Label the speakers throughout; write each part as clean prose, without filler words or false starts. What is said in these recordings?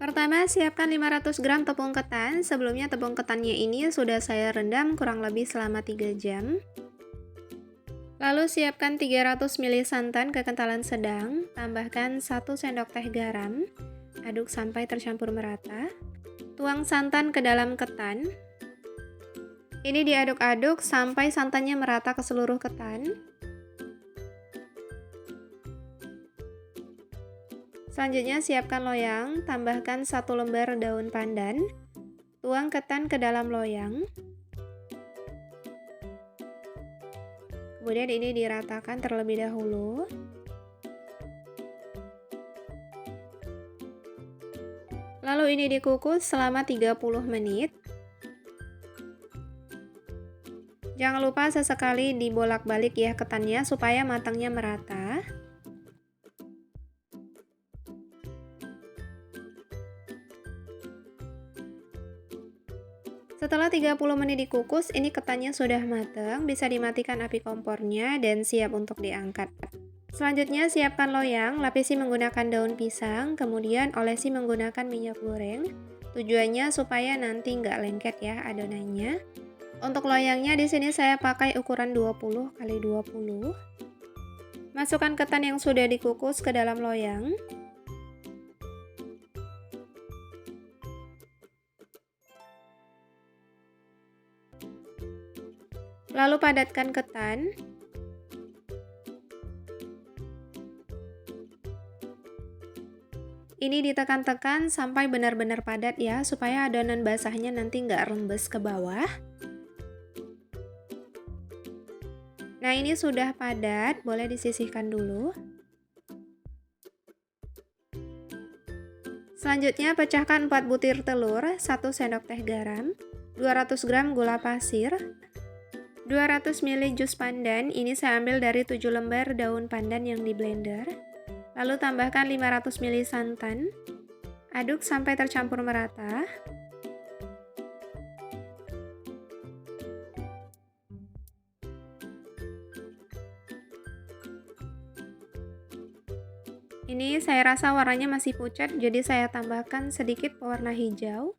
Speaker 1: Pertama, siapkan 500 gram tepung ketan. Sebelumnya tepung ketannya ini sudah saya rendam kurang lebih selama 3 jam. Lalu siapkan 300 ml santan kekentalan sedang, tambahkan 1 sendok teh garam, aduk sampai tercampur merata. Tuang santan ke dalam ketan. Ini diaduk-aduk sampai santannya merata ke seluruh ketan. Selanjutnya siapkan loyang, tambahkan 1 lembar daun pandan, tuang ketan ke dalam loyang. Kemudian ini diratakan terlebih dahulu. Lalu ini dikukus selama 30 menit. Jangan lupa sesekali dibolak-balik ya ketannya supaya matangnya merata. Setelah 30 menit dikukus, ini ketannya sudah matang, bisa dimatikan api kompornya dan siap untuk diangkat. Selanjutnya siapkan loyang, lapisi menggunakan daun pisang, kemudian olesi menggunakan minyak goreng. Tujuannya supaya nanti nggak lengket ya adonannya. Untuk loyangnya di sini saya pakai ukuran 20 x 20. Masukkan ketan yang sudah dikukus ke dalam loyang. Lalu padatkan ketan. Ini ditekan-tekan sampai benar-benar padat ya, supaya adonan basahnya nanti nggak rembes ke bawah. Nah, ini sudah padat, boleh disisihkan dulu. Selanjutnya pecahkan 4 butir telur, 1 sendok teh garam, 200 gram gula pasir, 200 ml jus pandan, ini saya ambil dari 7 lembar daun pandan yang di blender. Lalu tambahkan 500 ml santan. Aduk sampai tercampur merata. Ini saya rasa warnanya masih pucat, jadi saya tambahkan sedikit pewarna hijau.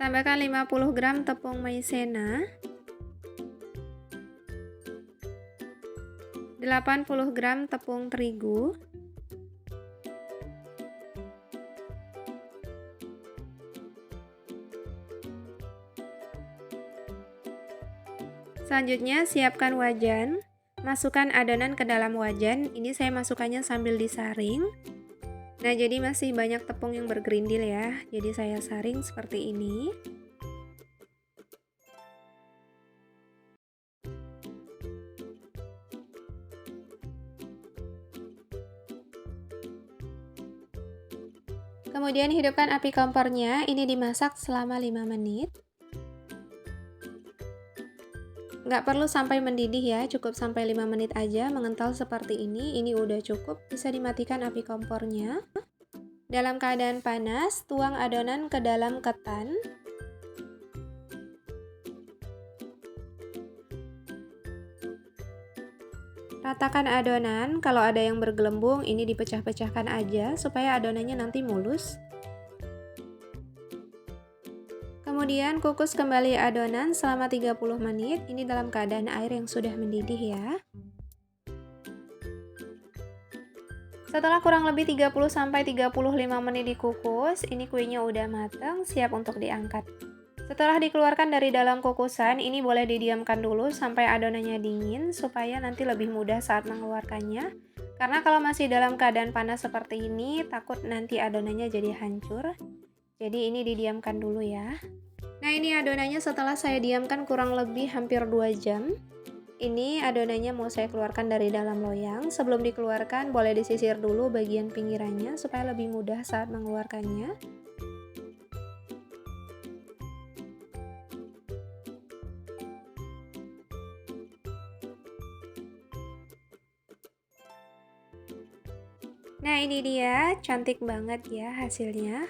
Speaker 1: Tambahkan 50 gram tepung maizena, 80 gram tepung terigu, selanjutnya siapkan wajan, masukkan adonan ke dalam wajan. Ini saya masukkannya sambil disaring. Nah, jadi masih banyak tepung yang bergerindil ya, jadi saya saring seperti ini. Kemudian hidupkan api kompornya, ini dimasak selama 5 menit. Nggak perlu sampai mendidih ya, cukup sampai 5 menit aja mengental seperti ini udah cukup, bisa dimatikan api kompornya. Dalam keadaan panas, tuang adonan ke dalam ketan. Ratakan adonan, kalau ada yang bergelembung ini dipecah-pecahkan aja supaya adonannya nanti mulus. Kemudian kukus kembali adonan selama 30 menit, ini dalam keadaan air yang sudah mendidih ya. Setelah kurang lebih 30-35 menit dikukus, ini kuenya udah matang, siap untuk diangkat. Setelah dikeluarkan dari dalam kukusan, ini boleh didiamkan dulu sampai adonannya dingin, supaya nanti lebih mudah saat mengeluarkannya. Karena kalau masih dalam keadaan panas seperti ini, takut nanti adonannya jadi hancur. Jadi ini didiamkan dulu ya. Nah, ini adonannya setelah saya diamkan kurang lebih hampir 2 jam. Ini adonannya mau saya keluarkan dari dalam loyang. Sebelum dikeluarkan boleh disisir dulu bagian pinggirannya supaya lebih mudah saat mengeluarkannya. Nah, ini dia, cantik banget ya hasilnya.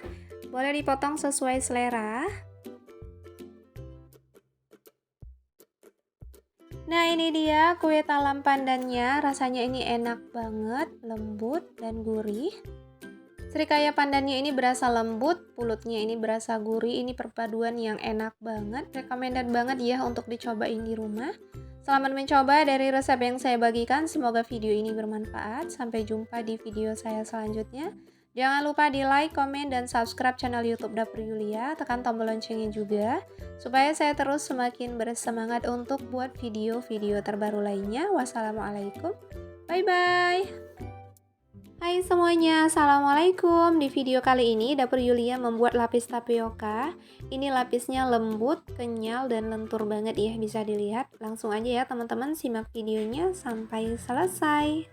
Speaker 1: Boleh dipotong sesuai selera. Nah, ini ini dia kue talam pandannya, rasanya ini enak banget, lembut dan gurih. Srikaya pandannya ini berasa lembut, pulutnya ini berasa gurih, ini perpaduan yang enak banget, recommended banget ya untuk dicobain di rumah. Selamat mencoba dari resep yang saya bagikan, semoga video ini bermanfaat. Sampai jumpa di video saya selanjutnya. Jangan lupa di like, komen, dan subscribe channel YouTube Dapur Yulia. Tekan tombol loncengnya juga, supaya saya terus semakin bersemangat untuk buat video-video terbaru lainnya. Wassalamualaikum, bye-bye. Hai semuanya, assalamualaikum. Di video kali ini Dapur Yulia membuat lapis tapioka. Ini lapisnya lembut, kenyal, dan lentur banget ya, bisa dilihat. Langsung aja ya teman-teman, simak videonya sampai selesai.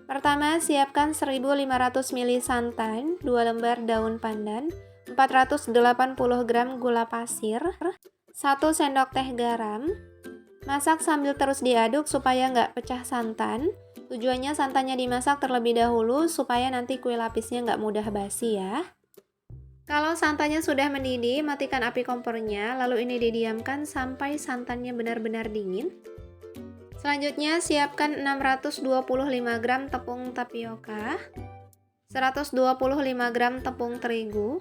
Speaker 1: Pertama, siapkan 1500 ml santan, 2 lembar daun pandan, 480 gram gula pasir, 1 sendok teh garam. Masak sambil terus diaduk supaya nggak pecah santan. Tujuannya santannya dimasak terlebih dahulu supaya nanti kue lapisnya nggak mudah basi ya. Kalau santannya sudah mendidih, matikan api kompornya, lalu ini didiamkan sampai santannya benar-benar dingin. Selanjutnya siapkan 625 gram tepung tapioka, 125 gram tepung terigu.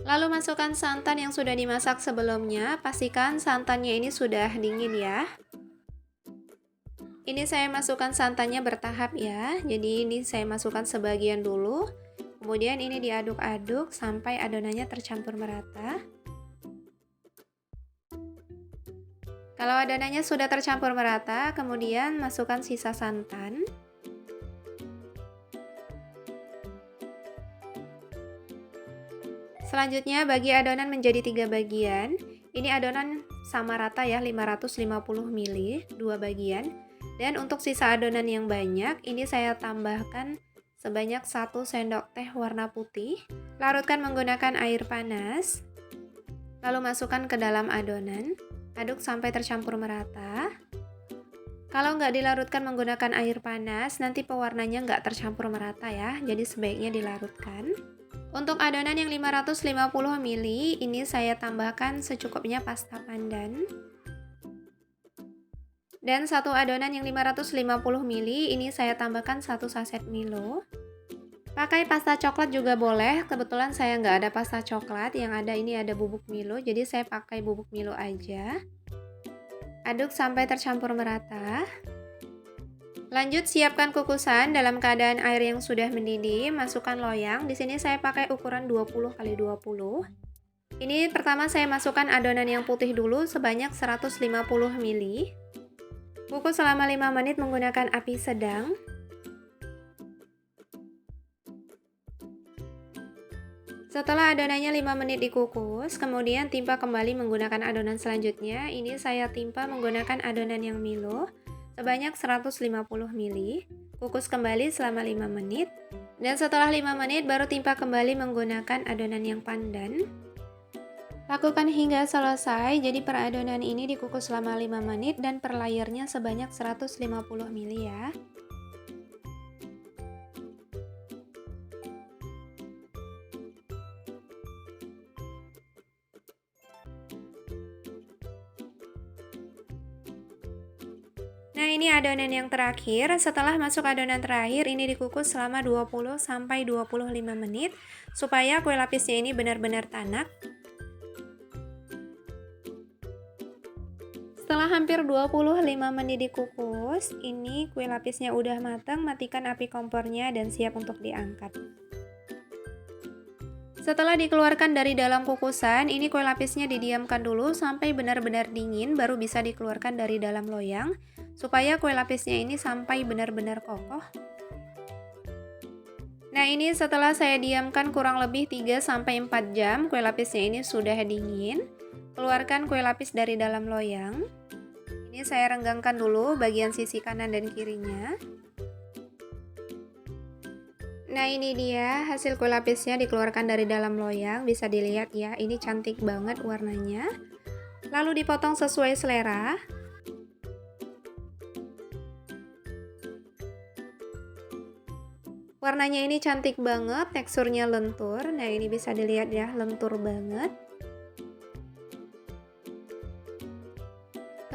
Speaker 1: Lalu masukkan santan yang sudah dimasak sebelumnya, pastikan santannya ini sudah dingin ya. Ini saya masukkan santannya bertahap ya, jadi ini saya masukkan sebagian dulu. Kemudian ini diaduk-aduk sampai adonannya tercampur merata. Kalau adonannya sudah tercampur merata, kemudian masukkan sisa santan. Selanjutnya bagi adonan menjadi 3 bagian. Ini adonan sama rata ya, 550 ml, 2 bagian. Dan untuk sisa adonan yang banyak, ini saya tambahkan sebanyak 1 sendok teh warna putih. Larutkan menggunakan air panas. Lalu masukkan ke dalam adonan. Aduk sampai tercampur merata. Kalau nggak dilarutkan menggunakan air panas, nanti pewarnanya nggak tercampur merata ya, jadi sebaiknya dilarutkan. Untuk adonan yang 550 ml, ini saya tambahkan secukupnya pasta pandan. Dan satu adonan yang 550 ml, ini saya tambahkan 1 saset Milo. Pakai pasta coklat juga boleh, kebetulan saya nggak ada pasta coklat, yang ada ini ada bubuk Milo, jadi saya pakai bubuk Milo aja. Aduk sampai tercampur merata. Lanjut siapkan kukusan dalam keadaan air yang sudah mendidih, masukkan loyang. Di sini saya pakai ukuran 20 x 20. Ini pertama saya masukkan adonan yang putih dulu sebanyak 150 ml. Kukus selama 5 menit menggunakan api sedang. Setelah adonannya 5 menit dikukus, kemudian timpa kembali menggunakan adonan selanjutnya. Ini saya timpa menggunakan adonan yang Milo sebanyak 150 ml. Kukus kembali selama 5 menit. Dan setelah 5 menit baru timpa kembali menggunakan adonan yang pandan. Lakukan hingga selesai, jadi per adonan ini dikukus selama 5 menit dan per layernya sebanyak 150 ml ya. Nah, ini adonan yang terakhir. Setelah masuk adonan terakhir, ini dikukus selama 20 sampai 25 menit supaya kue lapisnya ini benar-benar tanak. Setelah hampir 25 menit dikukus, ini kue lapisnya udah matang, matikan api kompornya dan siap untuk diangkat. Setelah dikeluarkan dari dalam kukusan, ini kue lapisnya didiamkan dulu sampai benar-benar dingin, baru bisa dikeluarkan dari dalam loyang, supaya kue lapisnya ini sampai benar-benar kokoh. Nah, ini setelah saya diamkan kurang lebih 3-4 jam, kue lapisnya ini sudah dingin. Keluarkan kue lapis dari dalam loyang. Ini saya renggangkan dulu bagian sisi kanan dan kirinya. Nah, ini dia hasil kue lapisnya dikeluarkan dari dalam loyang, bisa dilihat ya, ini cantik banget warnanya. Lalu dipotong sesuai selera. Warnanya ini cantik banget, teksturnya lentur. Nah, ini bisa dilihat ya, lentur banget.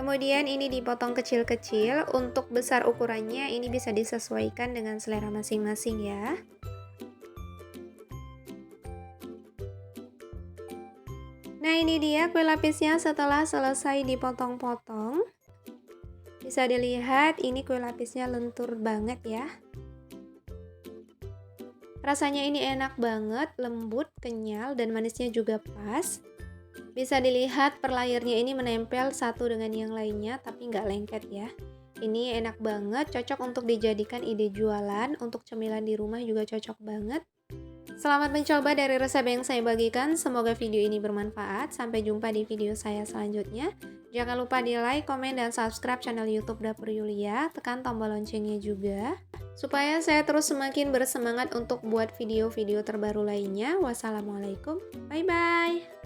Speaker 1: Kemudian ini dipotong kecil-kecil, untuk besar ukurannya ini bisa disesuaikan dengan selera masing-masing ya. Nah ini dia kue lapisnya setelah selesai dipotong-potong. Bisa dilihat ini kue lapisnya lentur banget ya. Rasanya ini enak banget, lembut, kenyal, dan manisnya juga pas. Bisa dilihat per layernya ini menempel satu dengan yang lainnya tapi nggak lengket ya. Ini enak banget, cocok untuk dijadikan ide jualan, untuk cemilan di rumah juga cocok banget. Selamat mencoba dari resep yang saya bagikan, semoga video ini bermanfaat. Sampai jumpa di video saya selanjutnya. Jangan lupa di like, komen, dan subscribe channel YouTube Dapur Yulia. Tekan tombol loncengnya juga, supaya saya terus semakin bersemangat untuk buat video-video terbaru lainnya. Wassalamualaikum, bye-bye.